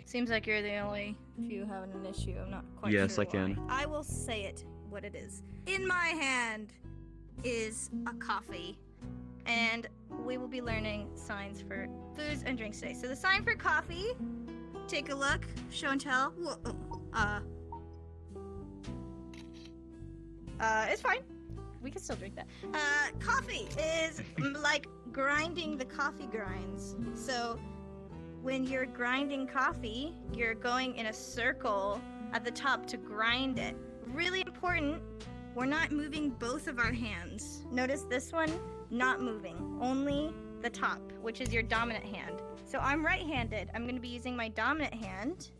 Seems like you're the only few having an issue. I'm not quite sure. Yes, I can. Why. I will say it what it is. In my hand is a coffee, and we will be learning signs for foods and drinks today. So the sign for coffee, take a look, show and tell. It's fine. We can still drink that. Coffee is like grinding the coffee grinds. So when you're grinding coffee, you're going in a circle at the top to grind it. Really important, we're not moving both of our hands. Notice this one, not moving, only the top, which is your dominant hand. So I'm right-handed. I'm gonna be using my dominant hand,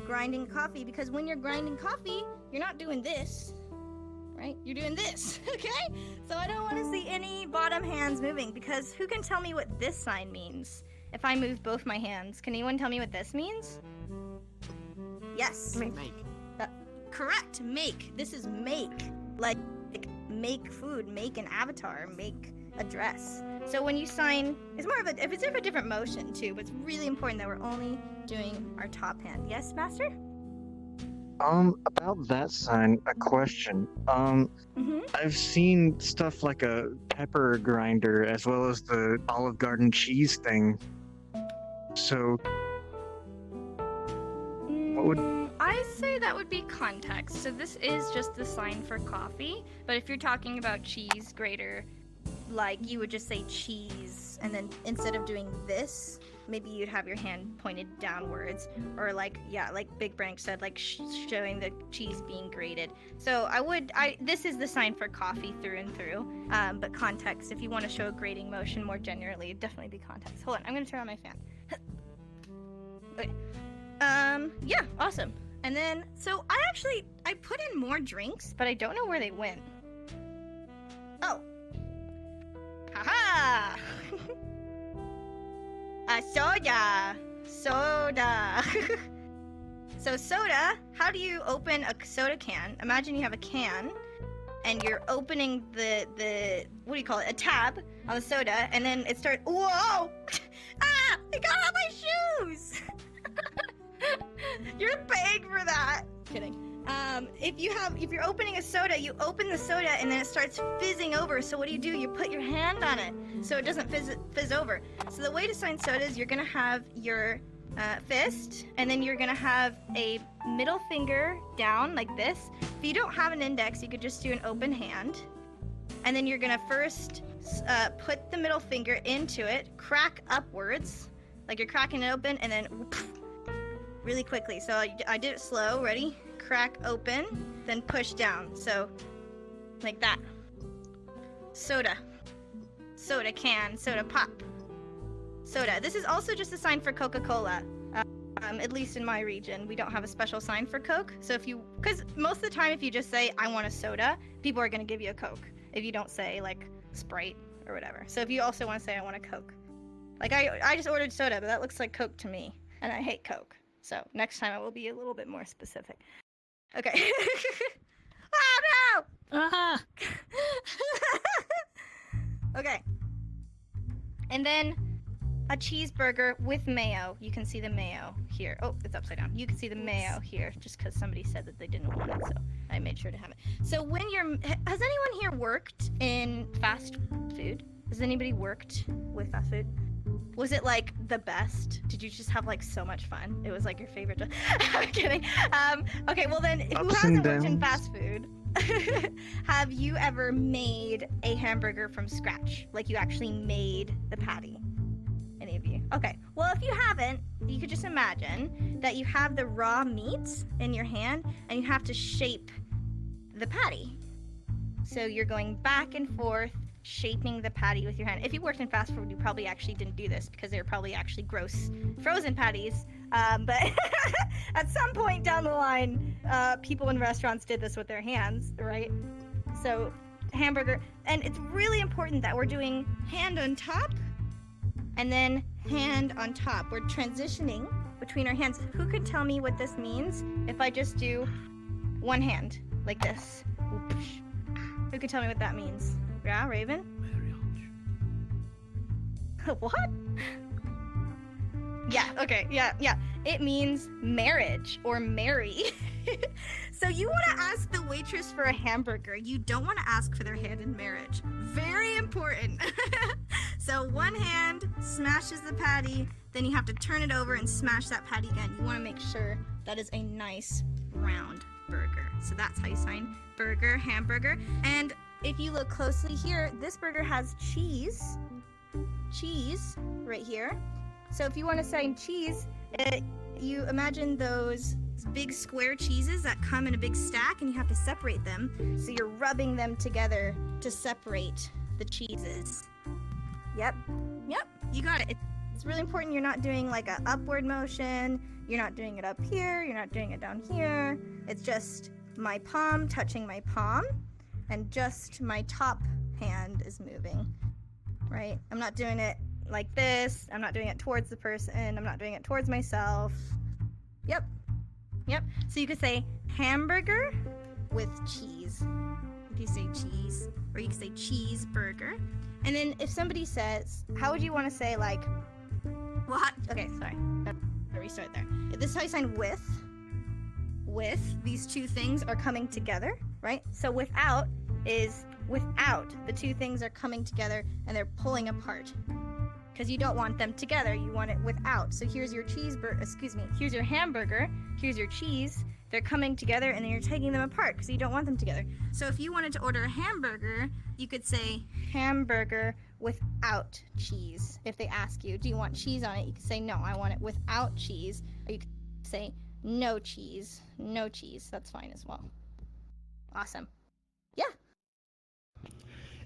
grinding coffee, because when you're grinding coffee, you're not doing this, right? You're doing this, okay? So I don't wanna see any bottom hands moving, because who can tell me what this sign means? If I move both my hands, can anyone tell me what this means? Yes. Make. Correct. Make. This is make. Like make food, make an avatar, make a dress. So when you sign, it's more of a, it's a different motion too, but it's really important that we're only doing our top hand. Yes, Master? About that sign, a question. I've seen stuff like a pepper grinder as well as the Olive Garden cheese thing. So, what would... I say that would be context. So this is just the sign for coffee, but if you're talking about cheese grater, like you would just say cheese, and then instead of doing this, maybe you'd have your hand pointed downwards, or like, yeah, like Big Branch said, like showing the cheese being grated. So this is the sign for coffee through and through, but context, if you want to show a grating motion more generally, it'd definitely be context. Hold on, I'm gonna turn on my fan. Okay. Yeah, awesome. And then, so I put in more drinks, but I don't know where they went. Oh. Haha! Soda! So soda, how do you open a soda can? Imagine you have a can, and you're opening the what do you call it? A tab on the soda, and then it starts, whoa! Ah! I got all my shoes! You're paying for that. Kidding. If you're opening a soda, you open the soda and then it starts fizzing over. So what do? You put your hand on it so it doesn't fizz over. So the way to sign soda is you're gonna have your fist, and then you're gonna have a middle finger down like this. If you don't have an index, you could just do an open hand, and then you're gonna first put the middle finger into it, crack upwards, like you're cracking it open, and then whoop, really quickly. So I did it slow. Ready? Crack open, then push down. So like that. Soda. Soda can. Soda pop. Soda. This is also just a sign for Coca-Cola. At least in my region, we don't have a special sign for Coke. So because most of the time, if you just say, I want a soda, people are going to give you a Coke. If you don't say, like, Sprite or whatever. So if you also want to say, I want a Coke. Like, I just ordered soda, but that looks like Coke to me. And I hate Coke. So next time I will be a little bit more specific. Okay. Oh, no! Uh-huh. Okay. And then a cheeseburger with mayo. You can see the mayo here. Oh, it's upside down. You can see the mayo here just because somebody said that they didn't want it, so I made sure to have it. So when has anyone here worked in fast food? Has anybody worked with fast food? Was it like the best? Did you just have like so much fun? It was like your favorite job? I'm kidding. Okay, well then, who hasn't worked in fast food? Have you ever made a hamburger from scratch? Like you actually made the patty? Any of you? Okay, well if you haven't, you could just imagine that you have the raw meat in your hand and you have to shape the patty. So you're going back and forth, shaping the patty with your hand. If you worked in fast food, you probably actually didn't do this because they were probably actually gross frozen patties. But at some point down the line, people in restaurants did this with their hands, right? So hamburger, and it's really important that we're doing hand on top and then hand on top. We're transitioning between our hands. Who could tell me what this means if I just do one hand like this? Who could tell me what that means? Yeah, Raven? What? Yeah, okay, yeah. It means marriage or marry. So you want to ask the waitress for a hamburger. You don't want to ask for their hand in marriage. Very important. So one hand smashes the patty, then you have to turn it over and smash that patty again. You want to make sure that is a nice round burger. So that's how you sign burger, hamburger. And if you look closely here, this burger has cheese right here. So if you want to sign cheese, you imagine those big square cheeses that come in a big stack and you have to separate them. So you're rubbing them together to separate the cheeses. Yep, you got it. It's really important you're not doing like a upward motion. You're not doing it up here. You're not doing it down here. It's just my palm touching my palm and just my top hand is moving, right? I'm not doing it like this. I'm not doing it towards the person. I'm not doing it towards myself. Yep. So you could say hamburger with cheese. If you say cheese, or you could say cheeseburger. And then if somebody says, how would you want to say like, what? Okay, sorry. Let's restart there. If this is how you sign with, these two things are coming together, right? So without is without. The two things are coming together and they're pulling apart. Because you don't want them together, you want it without. So here's your here's your hamburger, here's your cheese. They're coming together and then you're taking them apart because you don't want them together. So if you wanted to order a hamburger, you could say hamburger without cheese. If they ask you, do you want cheese on it? You could say, no, I want it without cheese. Or you could say, no cheese. That's fine as well. Awesome. Yeah.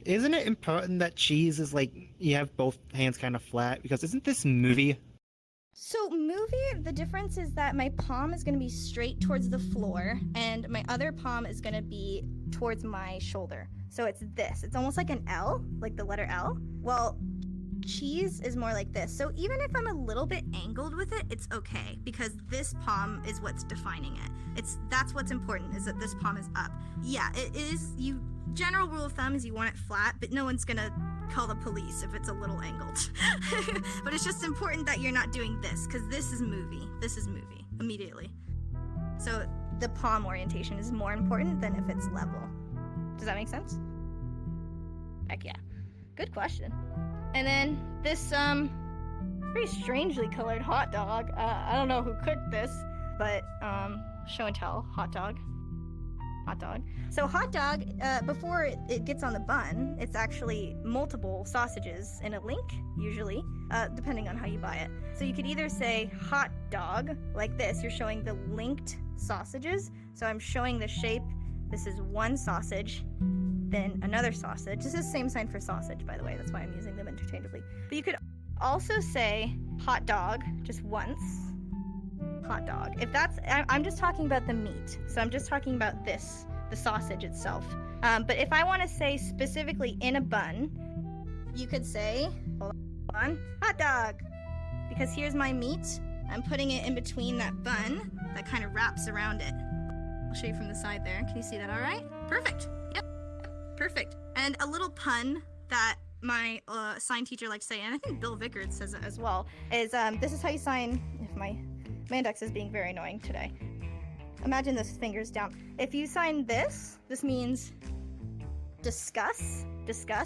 Isn't it important that cheese is like, you have both hands kind of flat? Because isn't this movie? So movie, the difference is that my palm is going to be straight towards the floor and my other palm is going to be towards my shoulder. So it's this. It's almost like an L, like the letter L. Well, cheese is more like this. So even if I'm a little bit angled with it, it's okay because this palm is what's defining it. That's what's important, is that this palm is up. Yeah, it is. General rule of thumb is you want it flat, but no one's gonna call the police if it's a little angled. But it's just important that you're not doing this, because this is movie immediately. So the palm orientation is more important than if it's level. Does that make sense? Heck yeah. Good question. And then this very strangely colored hot dog. I don't know who cooked this, but show and tell, hot dog. So hot dog, before it gets on the bun, it's actually multiple sausages in a link, usually, depending on how you buy it. So you could either say hot dog, like this, you're showing the linked sausages. So I'm showing the shape. This is one sausage, then another sausage. This is the same sign for sausage, by the way. That's why I'm using them interchangeably. But you could also say hot dog just once. Hot dog. If that's, I'm just talking about the meat. So I'm just talking about this, the sausage itself. But if I want to say specifically in a bun, you could say, hold on, hot dog. Because here's my meat. I'm putting it in between that bun that kind of wraps around it. I'll show you from the side there. Can you see that all right? Perfect. Yep. Perfect. And a little pun that my sign teacher likes to say, and I think Bill Vickers says it as well, is this is how you sign, if my Mandex is being very annoying today. Imagine this fingers down. If you sign this means discuss,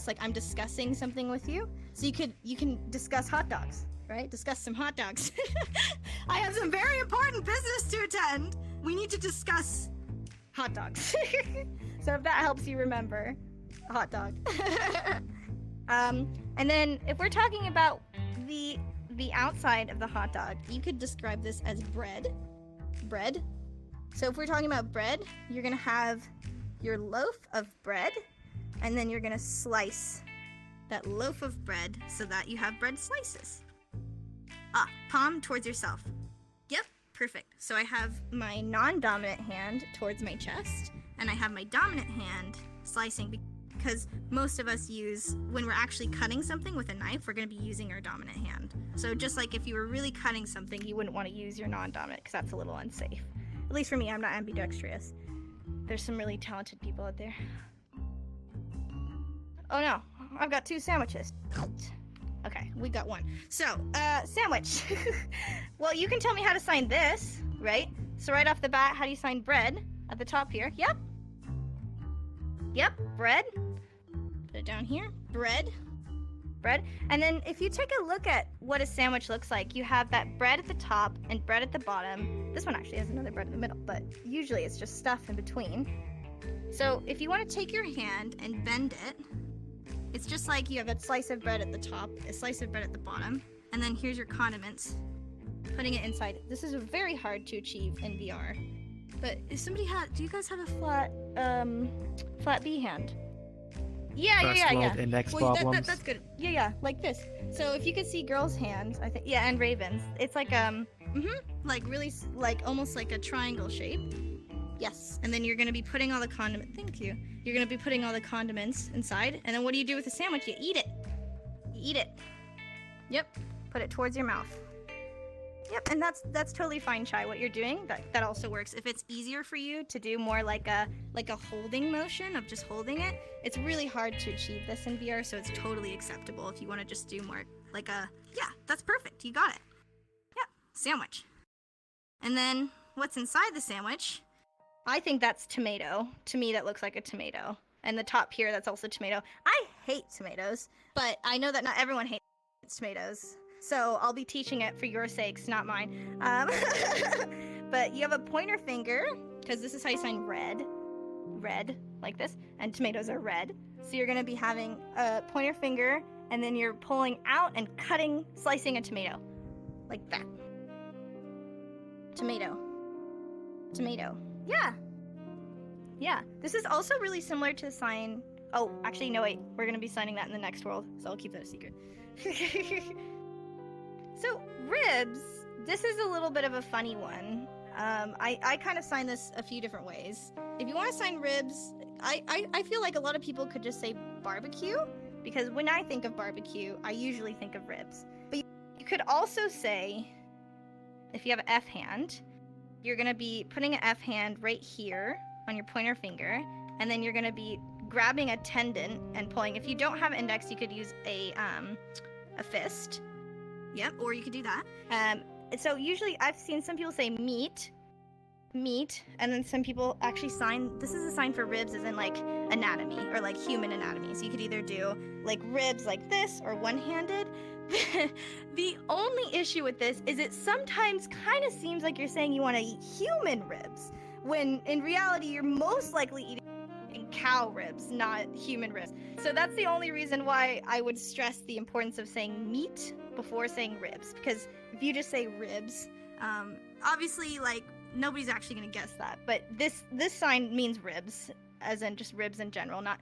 like I'm discussing something with you. So you can discuss hot dogs, right? Discuss some hot dogs. I have some very important business to attend. We need to discuss hot dogs. So if that helps you remember, hot dog. And then if we're talking about the outside of the hot dog, you could describe this as bread. So if we're talking about bread, you're gonna have your loaf of bread, and then you're gonna slice that loaf of bread so that you have bread slices. Palm towards yourself. Yep, perfect. So I have my non-dominant hand towards my chest, and I have my dominant hand slicing, because most of us use, when we're actually cutting something with a knife, we're going to be using our dominant hand. So just like if you were really cutting something, you wouldn't want to use your non-dominant because that's a little unsafe. At least for me, I'm not ambidextrous. There's some really talented people out there. Oh no, I've got 2 sandwiches. Okay, we got one. So, sandwich. Well, you can tell me how to sign this, right? So right off the bat, how do you sign bread? At the top here. Yep. Yep, bread. Put it down here. Bread. Bread. And then if you take a look at what a sandwich looks like, you have that bread at the top and bread at the bottom. This one actually has another bread in the middle, but usually it's just stuff in between. So if you want to take your hand and bend it, it's just like you have a slice of bread at the top, a slice of bread at the bottom, and then here's your condiments. Putting it inside. This is very hard to achieve in VR. But if somebody do you guys have a flat B hand? Yeah. Index Well, problems. that's good. Yeah, like this. So if you could see girls' hands, I think, yeah, and ravens. It's like like really, like almost like a triangle shape. Yes. And then you're gonna be putting all the condiments. Thank you. You're gonna be putting all the condiments inside, and then what do you do with the sandwich? You eat it. You eat it. Yep. Put it towards your mouth. Yep, and that's totally fine, Chai. What you're doing, that also works. If it's easier for you to do more like a holding motion of just holding it, it's really hard to achieve this in VR, so it's totally acceptable if you want to just do more like yeah, that's perfect. You got it. Yep, sandwich. And then what's inside the sandwich? I think that's tomato. To me, that looks like a tomato. And the top here, that's also tomato. I hate tomatoes, but I know that not everyone hates tomatoes. So I'll be teaching it for your sakes, not mine. But you have a pointer finger, because this is how you sign red, like this, and tomatoes are red. So you're gonna be having a pointer finger, and then you're pulling out and slicing a tomato, like that. Tomato. Yeah. This is also really similar to sign. Oh, actually, no, wait. We're gonna be signing that in the next world, so I'll keep that a secret. So, ribs, this is a little bit of a funny one. I kind of sign this a few different ways. If you want to sign ribs, I feel like a lot of people could just say barbecue, because when I think of barbecue, I usually think of ribs. But you could also say, if you have an F hand, you're going to be putting an F hand right here on your pointer finger, and then you're going to be grabbing a tendon and pulling. If you don't have an index, you could use a fist. Yep, or you could do that. So usually I've seen some people say meat, and then some people actually sign, this is a sign for ribs as in like anatomy, or like human anatomy. So you could either do like ribs like this, or one-handed. The only issue with this is it sometimes kind of seems like you're saying you want to eat human ribs, when in reality you're most likely eating cow ribs, not human ribs. So that's the only reason why I would stress the importance of saying meat before saying ribs, because if you just say ribs, obviously like nobody's actually gonna guess that, but this sign means ribs, as in just ribs in general, not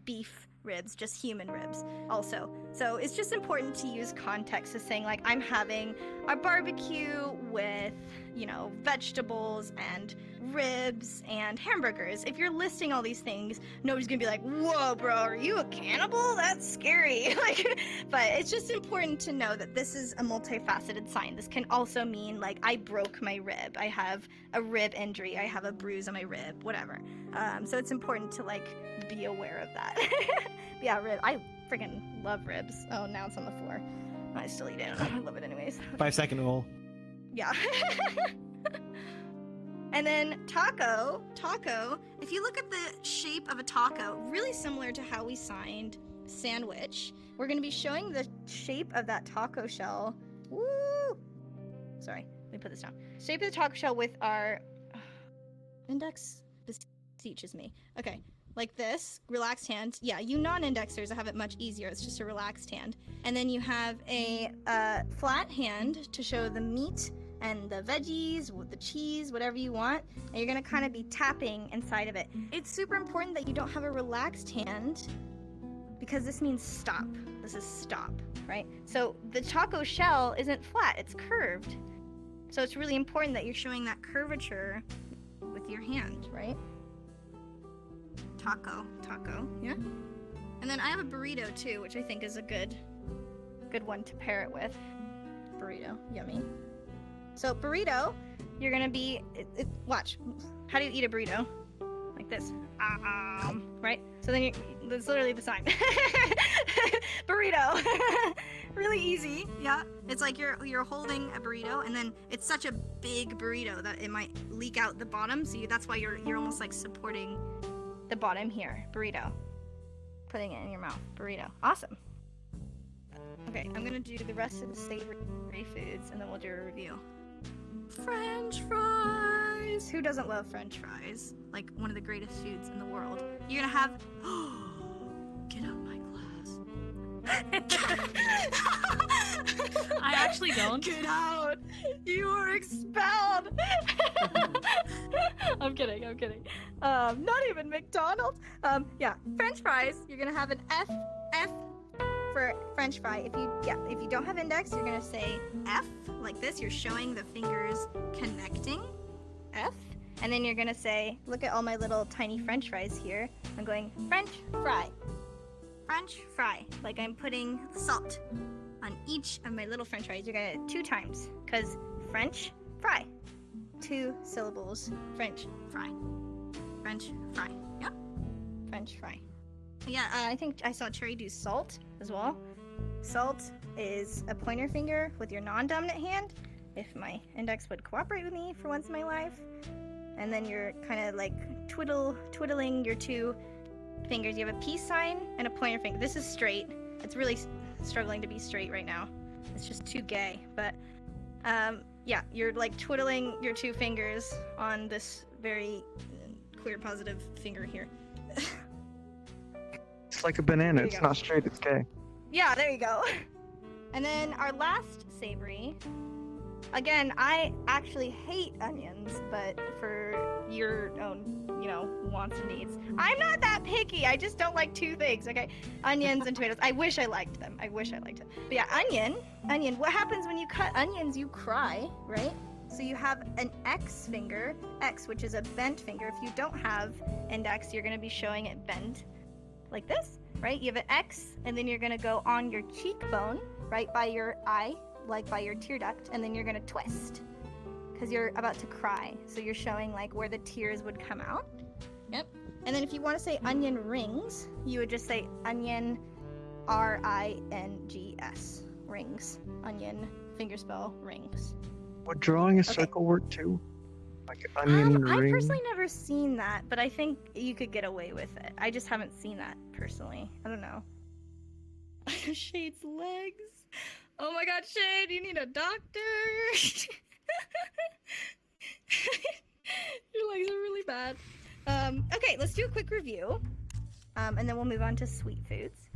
beef ribs, just human ribs also. So it's just important to use context as saying like I'm having a barbecue with, you know, vegetables and ribs and hamburgers. If you're listing all these things, nobody's gonna be like, whoa bro, are you a cannibal? That's scary. Like, but it's just important to know that this is a multifaceted sign. This can also mean like I broke my rib, I have a rib injury, I have a bruise on my rib, whatever. So it's important to like be aware of that. Yeah, rib. I freaking love ribs. Oh, now it's on the floor. I still eat it. I love it anyways. 5-second rule. Yeah. And then taco. If you look at the shape of a taco, really similar to how we signed sandwich, we're going to be showing the shape of that taco shell. Woo! Sorry, let me put this down. Shape of the taco shell with our index beseeches me. Okay. Like this, relaxed hand. Yeah, you non-indexers have it much easier. It's just a relaxed hand. And then you have a flat hand to show the meat and the veggies, with the cheese, whatever you want. And you're gonna kind of be tapping inside of it. It's super important that you don't have a relaxed hand, because this means stop. This is stop, right? So the taco shell isn't flat, it's curved. So it's really important that you're showing that curvature with your hand, right? Taco, yeah. And then I have a burrito too, which I think is a good one to pair it with. Burrito, yummy. So burrito, you're gonna be, watch. How do you eat a burrito? Like this, right? So then that's literally the sign. Burrito. Really easy. Yeah. It's like you're holding a burrito, and then it's such a big burrito that it might leak out the bottom. So that's why you're almost like supporting the bottom here. Burrito. Putting it in your mouth. Burrito. Awesome. Okay, I'm gonna do the rest of the savory foods, and then we'll do a review. French fries. Who doesn't love French fries? Like one of the greatest foods in the world. You're gonna have. Get out of my class. I actually don't. Get out. You are expelled. I'm kidding. Not even McDonald's. Yeah, French fries. You're gonna have an F for French fry. If you don't have index, you're gonna say F like this. You're showing the fingers connecting. F. And then you're gonna say, look at all my little tiny French fries here. I'm going French fry. French fry. Like I'm putting salt on each of my little French fries. You're gonna 2 times, because French fry. 2 syllables. French fry. French fry. Yeah. French fry. Yeah, I think I saw Cherry do salt as well. Salt is a pointer finger with your non-dominant hand, if my index would cooperate with me for once in my life. And then you're kind of like twiddling your 2 fingers. You have a peace sign and a pointer finger. This is straight. It's really struggling to be straight right now. It's just too gay. But yeah, you're like twiddling your 2 fingers on this very queer positive finger here. It's like a banana. It's not straight. It's gay. Yeah, there you go. And then our last savory. Again, I actually hate onions, but for your own, wants and needs. I'm not that picky. I just don't like 2 things, okay? Onions and tomatoes. I wish I liked them. But yeah, onion. What happens when you cut onions? You cry, right? So you have an X finger, X, which is a bent finger. If you don't have index, you're going to be showing it bent like this, right? You have an X, and then you're going to go on your cheekbone, right by your eye, like by your tear duct, and then you're going to twist because you're about to cry. So you're showing like where the tears would come out. Yep. And then if you want to say onion rings, you would just say onion, R-I-N-G-S, rings. Onion, fingerspell, rings. Would drawing a circle work too? Like onion ring? I've personally never seen that, but I think you could get away with it. I just haven't seen that personally. I don't know. Shade's legs. Oh my god, Shade, you need a doctor. Your legs are really bad. Okay, let's do a quick review. And then we'll move on to sweet foods.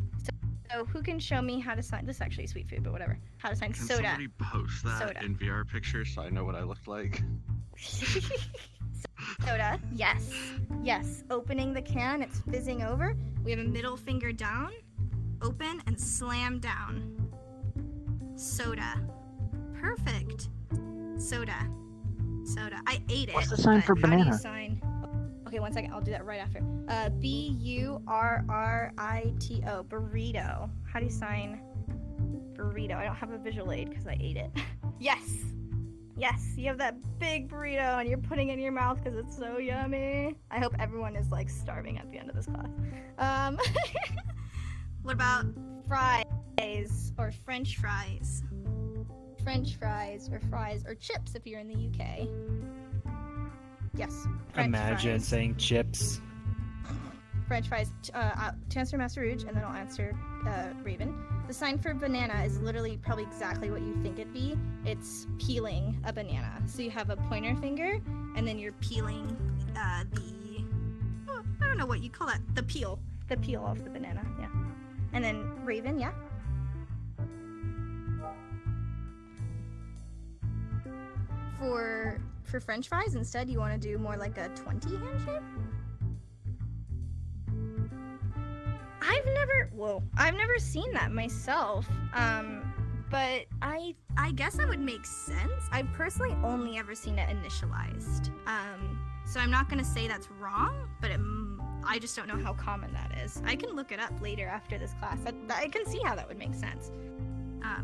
So who can show me how to sign, this is actually a sweet food, but whatever. How to sign Can soda. somebody post that Soda. in VR pictures so I know what I looked like? Soda, yes. Yes, opening the can, it's fizzing over. We have a middle finger down, open, and slam down. Soda. Perfect. Soda. I ate it. What's the sign for but how do you banana? sign? Okay, 1 second. I'll do that right after. B-U-R-R-I-T-O. Burrito. How do you sign burrito? I don't have a visual aid because I ate it. Yes. You have that big burrito and you're putting it in your mouth because it's so yummy. I hope everyone is like starving at the end of this class. What about fries or French fries? French fries or fries or chips if you're in the UK. Yes. French Imagine fries. saying chips. French fries. To answer Master Rouge, and then I'll answer Raven. The sign for banana is literally probably exactly what you think it'd be. It's peeling a banana. So you have a pointer finger, and then you're peeling I don't know what you call that. The peel off the banana. Yeah. And then Raven, yeah. For French fries, instead, you want to do more like a 20 hand shape? I've never seen that myself. But I guess that would make sense. I've personally only ever seen it initialized. So I'm not gonna say that's wrong, but I just don't know how common that is. I can look it up later after this class. I can see how that would make sense.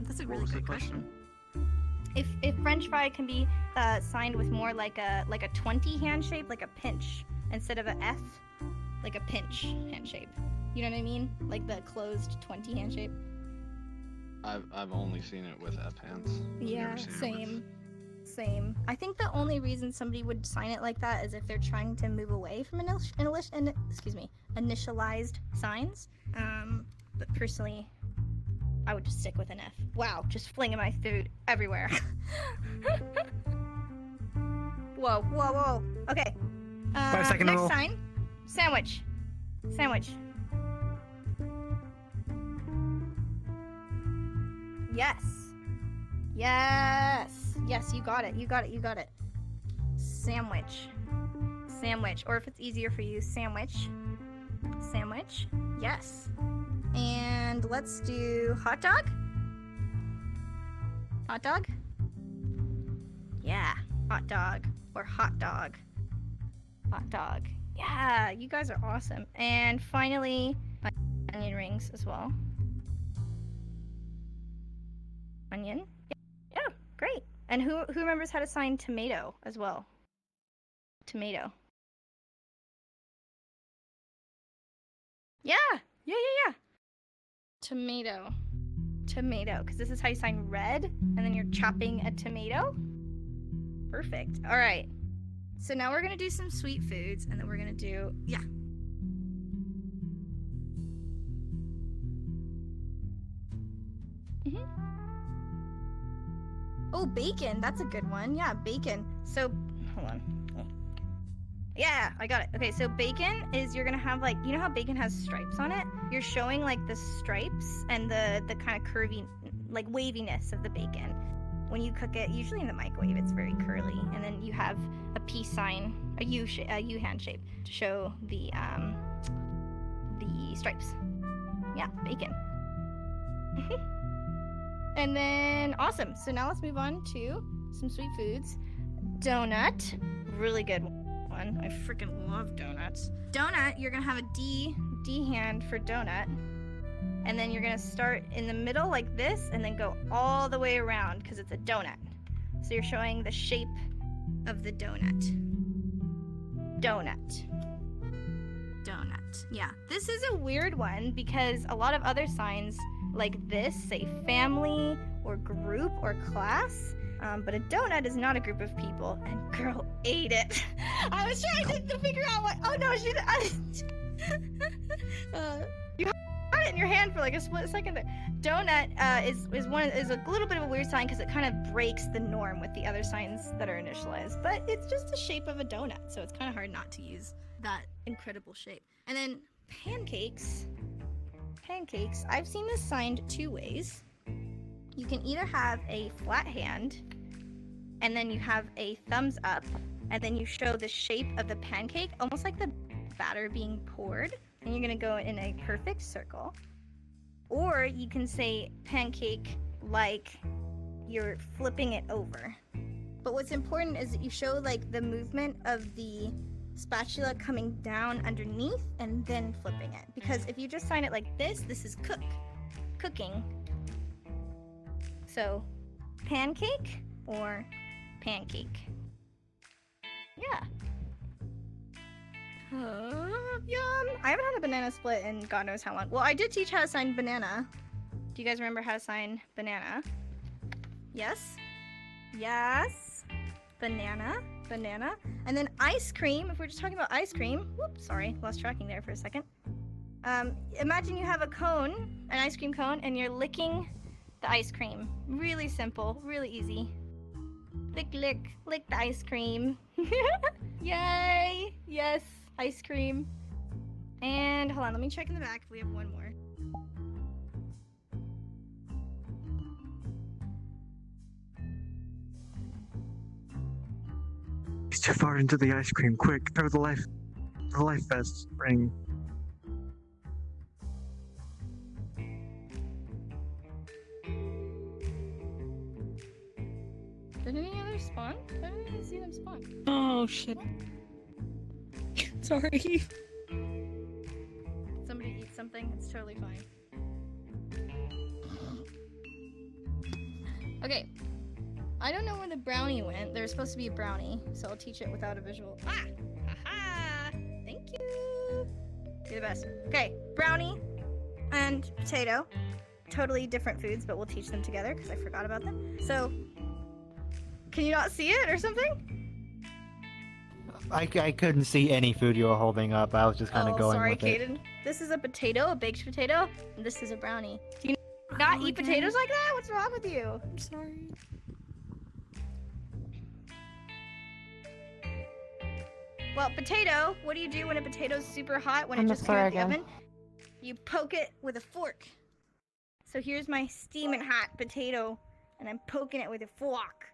That's a really great question. If French fry can be signed with more like a 20 hand shape, like a pinch, instead of a F, like a pinch hand shape. You know what I mean? Like the closed 20 hand shape. I've only seen it with F hands. I've Yeah, never seen it same. Same. I think the only reason somebody would sign it like that is if they're trying to move away from initialized signs. But personally, I would just stick with an F. Wow, just flinging my food everywhere. Whoa, whoa, whoa. Okay. 5-second next rule. sign. Sandwich. Sandwich. Yes. Yes. Yes, you got it. You got it. You got it. Sandwich. Sandwich. Or if it's easier for you, sandwich. Sandwich. Yes. And let's do hot dog. Hot dog? Yeah. Hot dog. Or hot dog. Hot dog. Yeah, you guys are awesome. And finally, onion rings as well. Onion. Yeah, great. And who remembers how to sign tomato as well? Tomato. Yeah. Tomato. Tomato, because this is how you sign red, and then you're chopping a tomato. Perfect. All right. So now we're gonna do some sweet foods, and then we're gonna do Oh, bacon. That's a good one. Yeah, bacon. So, hold on. Yeah, I got it. Okay, so bacon is you're gonna have like, you know how bacon has stripes on it? You're showing like the stripes and the kind of curvy, like waviness of the bacon. When you cook it, usually in the microwave, it's very curly, and then you have a peace sign, a U hand shape to show the stripes. Yeah, bacon. And then, awesome. So now let's move on to some sweet foods. Donut, really good one. I freaking love donuts. Donut, you're gonna have a D hand for donut. And then you're gonna start in the middle like this and then go all the way around because it's a donut. So you're showing the shape of the donut. Donut. Donut. Yeah. This is a weird one because a lot of other signs like this say family or group or class. But a donut is not a group of people, and girl ate it. I was trying to figure out what. Oh no, you had it in your hand for like a split second there. Donut is a little bit of a weird sign because it kind of breaks the norm with the other signs that are initialized. But it's just the shape of a donut, so it's kind of hard not to use that incredible shape. And then pancakes. Pancakes. I've seen this signed two ways. You can either have a flat hand, and then you have a thumbs up, and then you show the shape of the pancake, almost like the batter being poured, and you're gonna go in a perfect circle. Or you can say pancake like you're flipping it over. But what's important is that you show like the movement of the spatula coming down underneath and then flipping it. Because if you just sign it like this is cooking. So, pancake or pancake. Yeah. Yum. I haven't had a banana split in God knows how long. Well, I did teach how to sign banana. Do you guys remember how to sign banana? Yes? Yes. Banana. Banana. And then ice cream. If we're just talking about ice cream. Whoops, sorry. Lost tracking there for a second. Imagine you have a cone, an ice cream cone, and you're licking the ice cream. Really simple, really easy. Lick, lick, lick the ice cream. Yay! Yes, ice cream. And hold on, let me check in the back if we have one more. He's too far into the ice cream. Quick, throw the life vest ring. Did any others spawn? I didn't even see them spawn. Oh shit. Sorry. Somebody eat something, it's totally fine. Okay. I don't know where the brownie went. There's supposed to be a brownie, so I'll teach it without a visual. Ah! Haha! Thank you! You're the best. Okay, brownie and potato. totally different foods, but we'll teach them together because I forgot about them. So, can you not see it or something? I couldn't see any food you were holding up. I was just kind of going sorry, with it. Caden. This is a potato, a baked potato, and this is a brownie. Do you not eat potatoes like that? What's wrong with you? I'm sorry. Well, potato, what do you do when a potato's super hot, when it just came out of the oven? You poke it with a fork. So here's my steaming hot potato, and I'm poking it with a fork.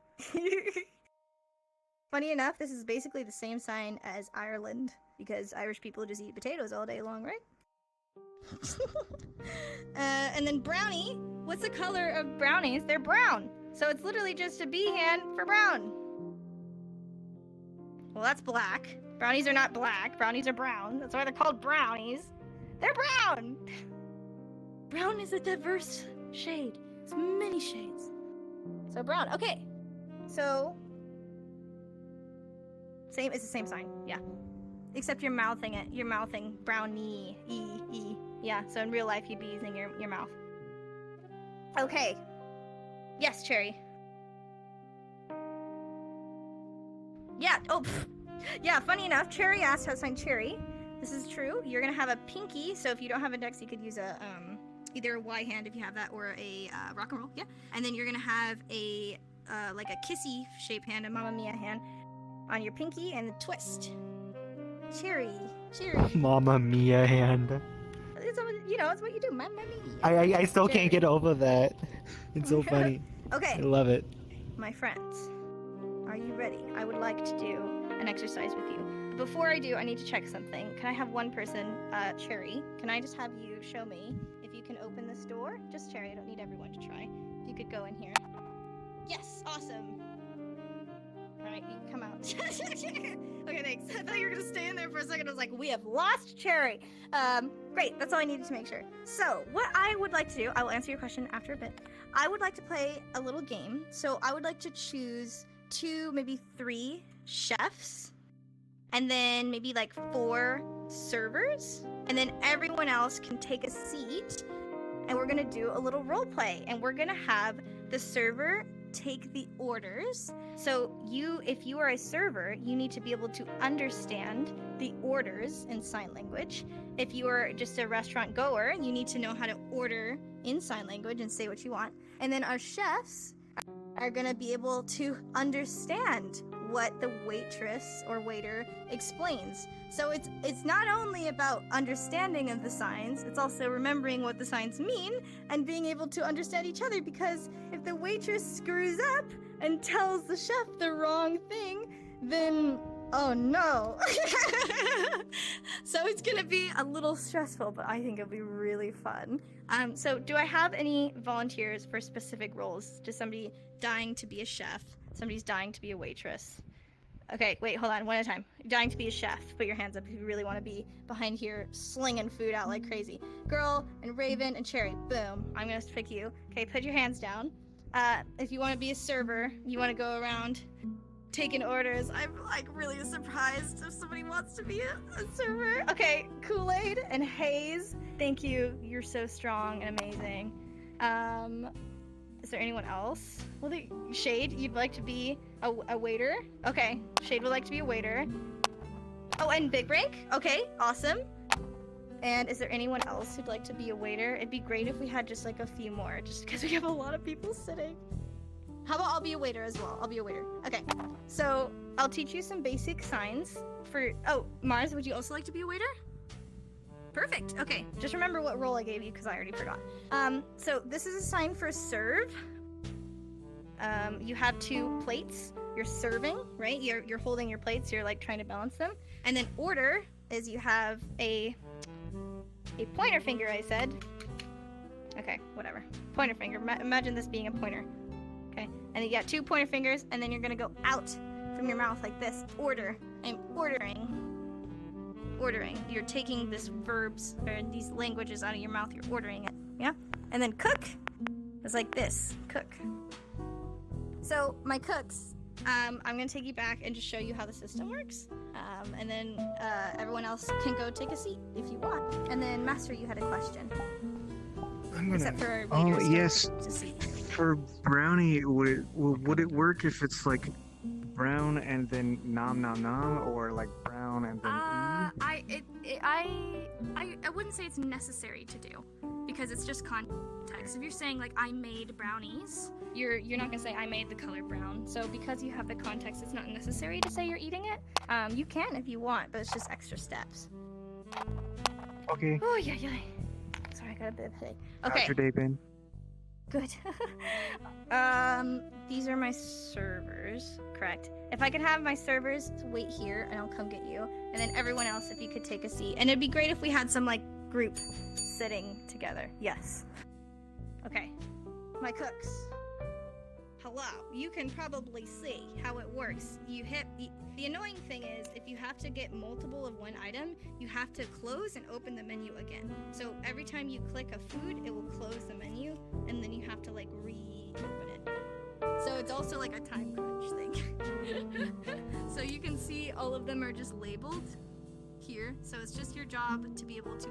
Funny enough, this is basically the same sign as Ireland, because Irish people just eat potatoes all day long, right? And then brownie, what's the color of brownies? They're brown. So it's literally just a B hand for brown. Well, that's black. Brownies are not black. Brownies are brown. That's why they're called brownies. They're brown! Brown is a diverse shade. It's many shades. So brown. Okay. So it's the same sign. Yeah. Except you're mouthing it. You're mouthing brownie. E. Yeah, so in real life you'd be using your mouth. Okay. Yes, Cherry. Yeah. Oh, yeah, funny enough, Cherry asked how to sign Cherry. This is true. You're gonna have a pinky, so if you don't have index, you could use a either a Y hand if you have that, or a rock and roll. Yeah. And then you're gonna have a like a kissy shape hand, a Mamma Mia hand on your pinky, and a twist. Cherry. Mamma Mia hand. It's what you do. Mamma Mia. I still can't get over that. It's so funny. Okay. I love it. My friends, are you ready? I would like to do an exercise with you. Before I do, I need to check something. Can I have one person, Cherry? Can I just have you show me if you can open this door? Just Cherry, I don't need everyone to try. If you could go in here. Yes, awesome. Alright, you can come out. Okay, thanks. I thought you were gonna stay in there for a second. I was like, we have lost Cherry. Great, that's all I needed to make sure. So, what I would like to do, I will answer your question after a bit. I would like to play a little game. So, I would like to choose 2, maybe 3 chefs, and then maybe like 4 servers, and then everyone else can take a seat, and we're gonna do a little role play, and we're gonna have the server take the orders. So if you are a server, you need to be able to understand the orders in sign language. If you are just a restaurant goer, you need to know how to order in sign language and say what you want. And then our chefs are going to be able to understand what the waitress or waiter explains. So it's not only about understanding of the signs, it's also remembering what the signs mean and being able to understand each other, because if the waitress screws up and tells the chef the wrong thing, then oh no. So it's gonna be a little stressful, but I think it'll be really fun. So do I have any volunteers for specific roles? Just somebody dying to be a chef, somebody's dying to be a waitress. Okay, wait, hold on, one at a time. Dying to be a chef, put your hands up if you really want to be behind here slinging food out like crazy. Girl and Raven and Cherry, boom, I'm gonna pick you. Okay, put your hands down. If you want to be a server, you want to go around taking orders. I'm like really surprised if somebody wants to be a server. Okay, Kool-Aid and Haze, thank you. You're so strong and amazing. Is there anyone else? Well, Shade, you'd like to be a waiter? Okay, Shade would like to be a waiter. Oh, and Big Rank? Okay, awesome. And is there anyone else who'd like to be a waiter? It'd be great if we had just like a few more, just because we have a lot of people sitting. How about I'll be a waiter as well? I'll be a waiter. Okay, so I'll teach you some basic signs for... Oh, Mars, would you also like to be a waiter? Perfect. Okay, just remember what role I gave you because I already forgot. So this is a sign for serve. You have 2 plates. You're serving, right? You're holding your plates. You're like trying to balance them. And then order is you have a pointer finger, I said. Okay, whatever. Pointer finger. Imagine this being a pointer. Okay, and you got 2 pointer fingers, and then you're gonna go out from your mouth like this. Order. I'm ordering. You're taking this verbs or these languages out of your mouth. You're ordering it. Yeah. And then cook is like this. Cook. So my cooks, I'm gonna take you back and just show you how the system works. And then everyone else can go take a seat if you want. And then Master, you had a question. Except for Oh, waiters yes. to see. For brownie, would it work if it's like brown and then nom nom nom, or like brown and then I wouldn't say it's necessary to do, because it's just context. If you're saying like I made brownies, You're not gonna say I made the color brown. So because you have the context, it's not necessary to say you're eating it. You can if you want, but it's just extra steps. Okay. Oh yeah. Sorry, I got a bit of headache. How's Okay, your day been? good. These are my servers, correct? If I could have my servers wait here, and I'll come get you, and then everyone else, if you could take a seat, and it'd be great if we had some like group sitting together. Yes. Okay, my cooks. Hello. You can probably see how it works. The annoying thing is, if you have to get multiple of one item, you have to close and open the menu again. So every time you click a food, it will close the menu, and then you have to like reopen it. So it's also like a time crunch thing. So you can see all of them are just labeled here. So it's just your job to be able to